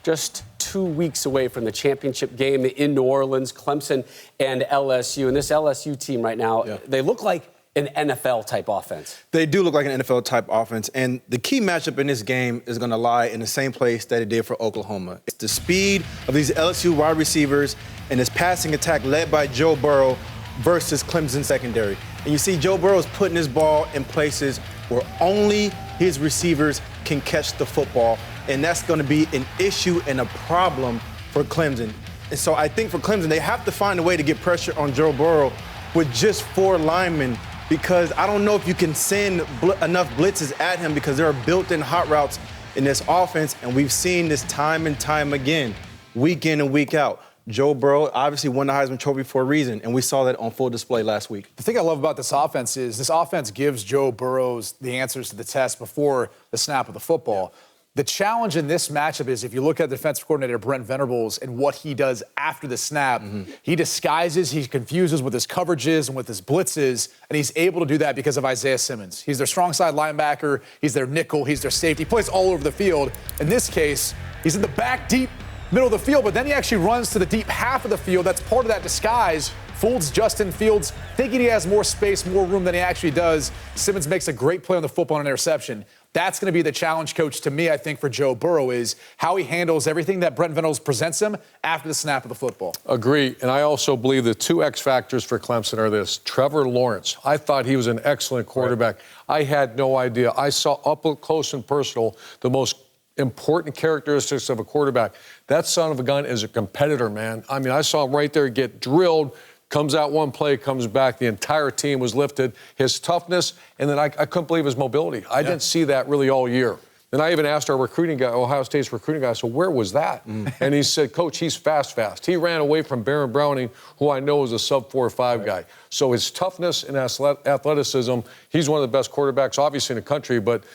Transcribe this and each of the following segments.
just 2 weeks away from the championship game in New Orleans, Clemson and LSU. And this LSU team right now, they look like an NFL-type offense. They do look like an NFL-type offense, and the key matchup in this game is going to lie in the same place that it did for Oklahoma. It's the speed of these LSU wide receivers and this passing attack led by Joe Burrow versus Clemson secondary. And you see Joe Burrow's putting his ball in places where only his receivers can catch the football, and that's going to be an issue and a problem for Clemson. And so I think for Clemson, they have to find a way to get pressure on Joe Burrow with just 4 linemen, because I don't know if you can send enough blitzes at him because there are built-in hot routes in this offense, and we've seen this time and time again, week in and week out. Joe Burrow obviously won the Heisman Trophy for a reason, and we saw that on full display last week. The thing I love about this offense is this offense gives Joe Burrow the answers to the test before the snap of the football. The challenge in this matchup is if you look at the defensive coordinator, Brent Venables, and what he does after the snap, he disguises, he confuses with his coverages and with his blitzes, and he's able to do that because of Isaiah Simmons. He's their strong side linebacker, he's their nickel, he's their safety. He plays all over the field. In this case, he's in the back deep middle of the field, but then he actually runs to the deep half of the field. That's part of that disguise. Fools Justin Fields, thinking he has more space, more room than he actually does. Simmons makes a great play on the football and an interception. That's going to be the challenge, Coach, to me, I think, for Joe Burrow is how he handles everything that Brent Venables presents him after the snap of the football. Agree. And I also believe the 2 X factors for Clemson are this. Trevor Lawrence. I thought he was an excellent quarterback. Right. I had no idea. I saw up close and personal the most important characteristics of a quarterback. That son of a gun is a competitor, man. I mean, I saw him right there get drilled. Comes out one play, comes back. The entire team was lifted. His toughness, and then I couldn't believe his mobility. I didn't see that really all year. And I even asked our recruiting guy, Ohio State's recruiting guy, so where was that? And he said, Coach, he's fast. He ran away from Baron Browning, who I know is a sub-4.5 guy. So his toughness and athleticism, he's one of the best quarterbacks, obviously, in the country, but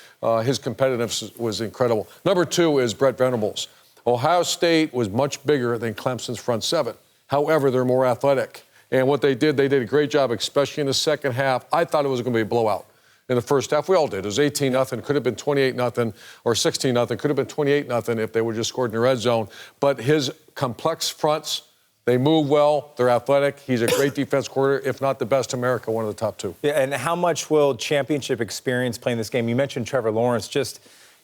his competitiveness was incredible. Number 2 is Brent Venables. Ohio State was much bigger than Clemson's front 7. However, they're more athletic. And what they did a great job, especially in the second half. I thought it was going to be a blowout. In the first half, we all did. It was 18-0, could have been 28-0, or 16-0, could have been 28-0 if they would just scored in the red zone. But his complex fronts, they move well, they're athletic. He's a great defense coordinator, if not the best in America, one of the top 2. Yeah, and how much will championship experience play in this game? You mentioned Trevor Lawrence.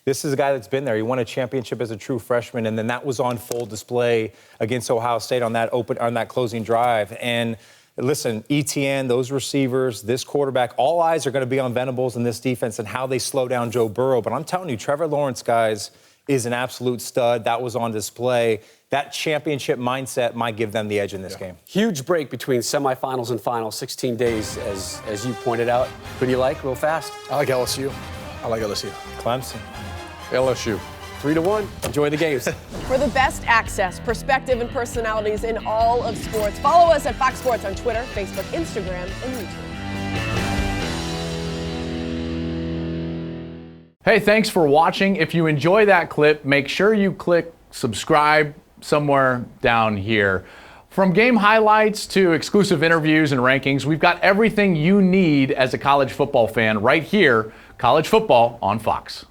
This is a guy that's been there. He won a championship as a true freshman, and then that was on full display against Ohio State on that closing drive. And listen, ETN, those receivers, this quarterback, all eyes are going to be on Venables and this defense and how they slow down Joe Burrow. But I'm telling you, Trevor Lawrence, guys, is an absolute stud. That was on display. That championship mindset might give them the edge in this game. Huge break between semifinals and finals, 16 days, as you pointed out. Who do you like, real fast? I like LSU. I like LSU. Clemson. LSU. 3-1. Enjoy the games. For the best access, perspective, and personalities in all of sports, follow us at Fox Sports on Twitter, Facebook, Instagram, and YouTube. Hey, thanks for watching. If you enjoy that clip, make sure you click subscribe somewhere down here. From game highlights to exclusive interviews and rankings, we've got everything you need as a college football fan right here. College football on Fox.